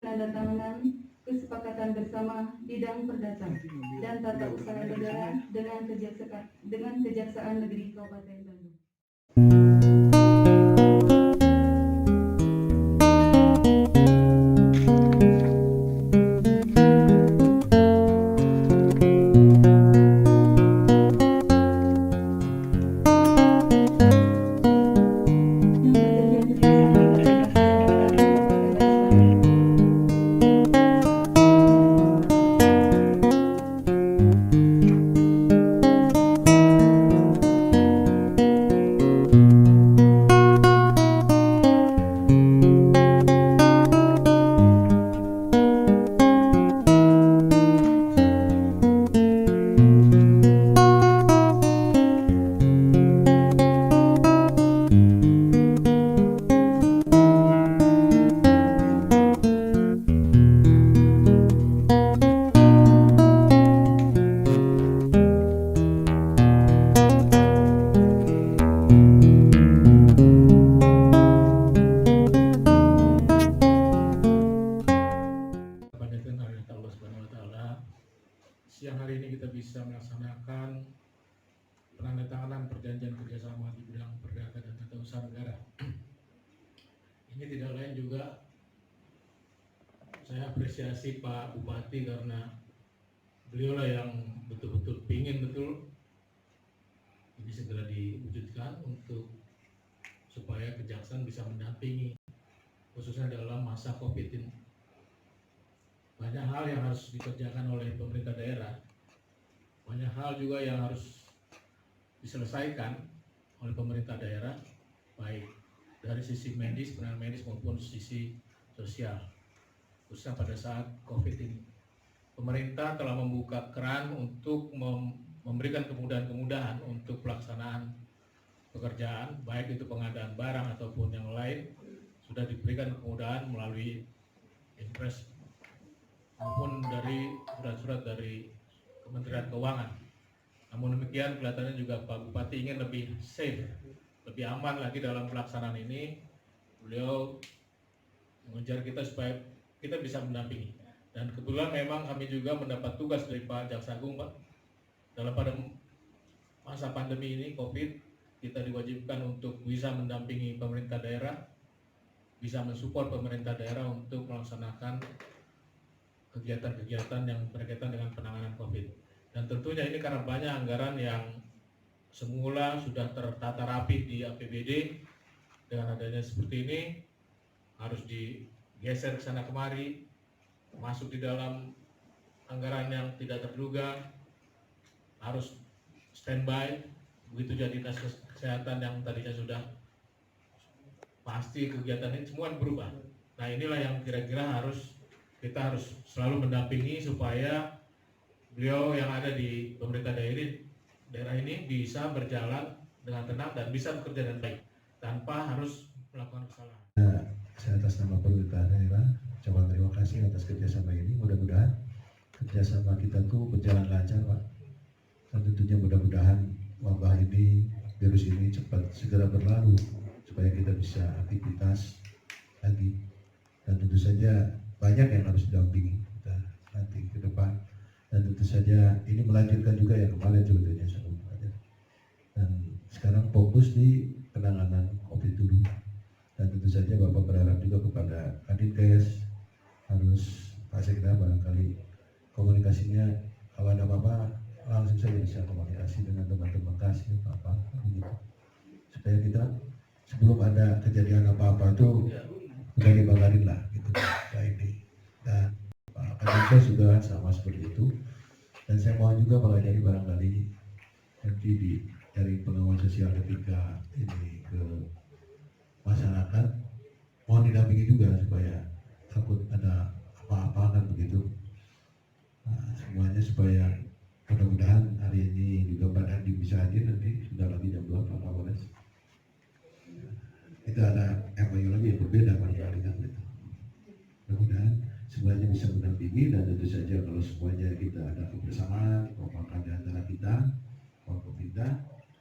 penandatanganan kesepakatan bersama bidang perdata dan tata usaha negara dengan Kejaksaan Negeri Kabupaten Bandung. Siang hari ini kita bisa melaksanakan penandatanganan perjanjian kerjasama di bidang perdata dan tata usaha negara. Ini tidak lain juga saya apresiasi Pak Bupati karena beliau lah yang betul-betul pingin ini segera diwujudkan untuk supaya kejaksaan bisa mendampingi khususnya dalam masa COVID ini. Banyak hal yang harus dikerjakan oleh pemerintah daerah, banyak hal juga yang harus diselesaikan oleh pemerintah daerah, baik dari sisi medis, penanganan medis maupun sisi sosial, khususnya pada saat COVID ini. Pemerintah telah membuka keran untuk memberikan kemudahan-kemudahan untuk pelaksanaan pekerjaan, baik itu pengadaan barang ataupun yang lain, sudah diberikan kemudahan melalui impres maupun dari surat-surat dari Kementerian Keuangan. Namun demikian kelihatannya juga Pak Bupati ingin lebih safe, lebih aman lagi dalam pelaksanaan ini. Beliau mengejar kita supaya kita bisa mendampingi. Dan kebetulan memang kami juga mendapat tugas dari Pak Jaksa Agung, Pak. Dalam pada masa pandemi ini COVID, kita diwajibkan untuk bisa mendampingi pemerintah daerah, bisa mensupport pemerintah daerah untuk melaksanakan kegiatan-kegiatan yang berkaitan dengan penanganan COVID. Dan tentunya ini karena banyak anggaran yang semula sudah tertata rapi di APBD, dengan adanya seperti ini harus digeser ke sana kemari, masuk di dalam anggaran yang tidak terduga, harus standby, begitu jadi dinas kesehatan yang tadinya sudah pasti kegiatan ini semua berubah. Nah inilah yang kira-kira kita harus selalu mendampingi supaya beliau yang ada di pemerintah daerah ini bisa berjalan dengan tenang dan bisa bekerja dengan baik tanpa harus melakukan kesalahan. Saya atas nama pemerintah daerah ucapkan terima kasih atas kerjasama ini. Mudah-mudahan kerjasama kita tuh berjalan lancar, Pak. Dan tentunya mudah-mudahan wabah ini, virus ini cepat segera berlalu supaya kita bisa aktivitas lagi. Dan tentu saja banyak yang harus didampingi kita nanti ke depan, dan tentu saja ini melanjutkan juga yang kemarin sebetulnya saja. Dan sekarang fokus di penanganan COVID dulu, dan tentu saja Bapak berharap juga kepada Kadinkes harus Pak Sekda barangkali komunikasinya kalau ada apa-apa langsung saja bisa komunikasi dengan teman-teman kasih Bapak begitu, supaya kita sebelum ada kejadian apa-apa itu udah dibakarin lah gitu kayak ini. Dan Pak Kadinkes juga sama seperti itu, dan saya mohon juga mengajari barangkali nanti dari pengawas sosial ketika ini ke masyarakat mohon didampingi juga supaya takut ada apa-apa kan begitu. Nah, semuanya supaya mudah-mudahan hari ini juga Pak Dandi bisa hadir nanti sudah lagi jam 2 Pak Kapolres. Itu ada MOU lagi yang berbeda barangkali kan gitu. Mudah-mudahan semuanya bisa mendampingi, dan tentu saja kalau semuanya kita ada kebersamaan, kompak di antara kita, kompak kita,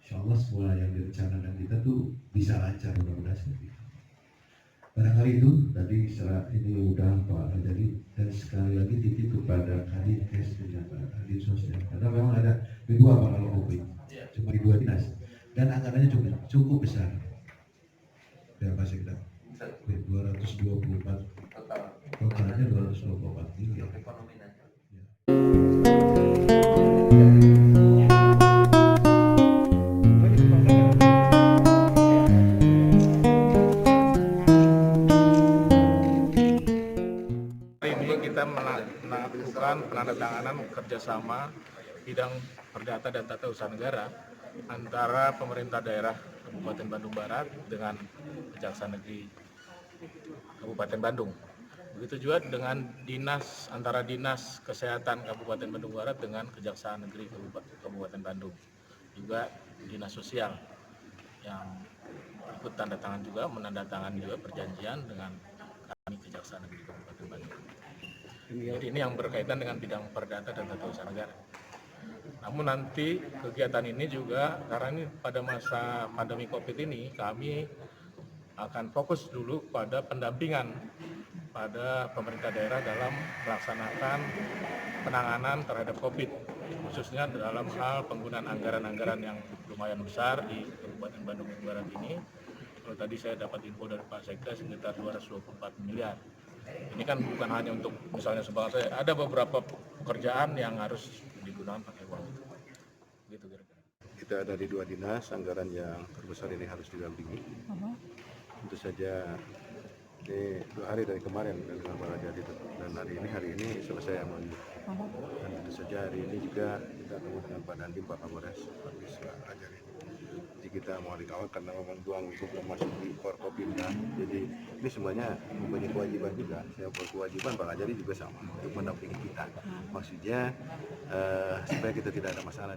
insya Allah semua yang direncanakan kita tuh bisa lancar, mudah-mudahan seperti itu. Barangkali itu tadi setelah ini udah Pak jadi B2 apa kalau COVID? Cuma di 2 dinas. Dan anggarannya cukup besar. Berapa sih kita? 224. Totalnya 224 miliar. Hari ini kita melakukan penandatanganan kerjasama bidang perdata dan tata usaha negara antara pemerintah daerah Kabupaten Bandung Barat dengan Kejaksaan Negeri Kabupaten Bandung. Begitu juga dengan antara Dinas Kesehatan Kabupaten Bandung Barat dengan Kejaksaan Negeri Kabupaten Bandung. Juga Dinas Sosial yang ikut tanda tangan juga, menandatangani juga perjanjian dengan kami Kejaksaan Negeri Kabupaten Bandung. Jadi ini yang berkaitan dengan bidang perdata dan tata usaha negara. Namun nanti kegiatan ini juga, karena ini pada masa pandemi COVID ini, kami akan fokus dulu pada pendampingan pada pemerintah daerah dalam melaksanakan penanganan terhadap COVID, khususnya dalam hal penggunaan anggaran-anggaran yang lumayan besar di Kabupaten Bandung Barat ini. Kalau tadi saya dapat info dari Pak Sekda sekitar 224 miliar. Ini kan bukan hanya untuk misalnya sumbangan saya, ada beberapa pekerjaan yang harus digunakan pakai uang itu. Gitu kira-kira. Kita ada di 2 dinas, anggaran yang terbesar ini harus didampingi. Tentu saja ini 2 hari dari kemarin dengan Pak Jadi dan hari ini selesai MOU. Dan tentu saja hari ini juga kita ketemu dengan Pak Dandim, Pak Kapolres, Pak Bisa Ajari. Jadi kita mau dikawal karena memang uang itu belum masuk di Forkopimda. Jadi ini semuanya mempunyai kewajiban juga. Saya berkewajiban, Pak Ajari juga sama untuk mendampingi kita. Maksudnya supaya kita tidak ada masalah.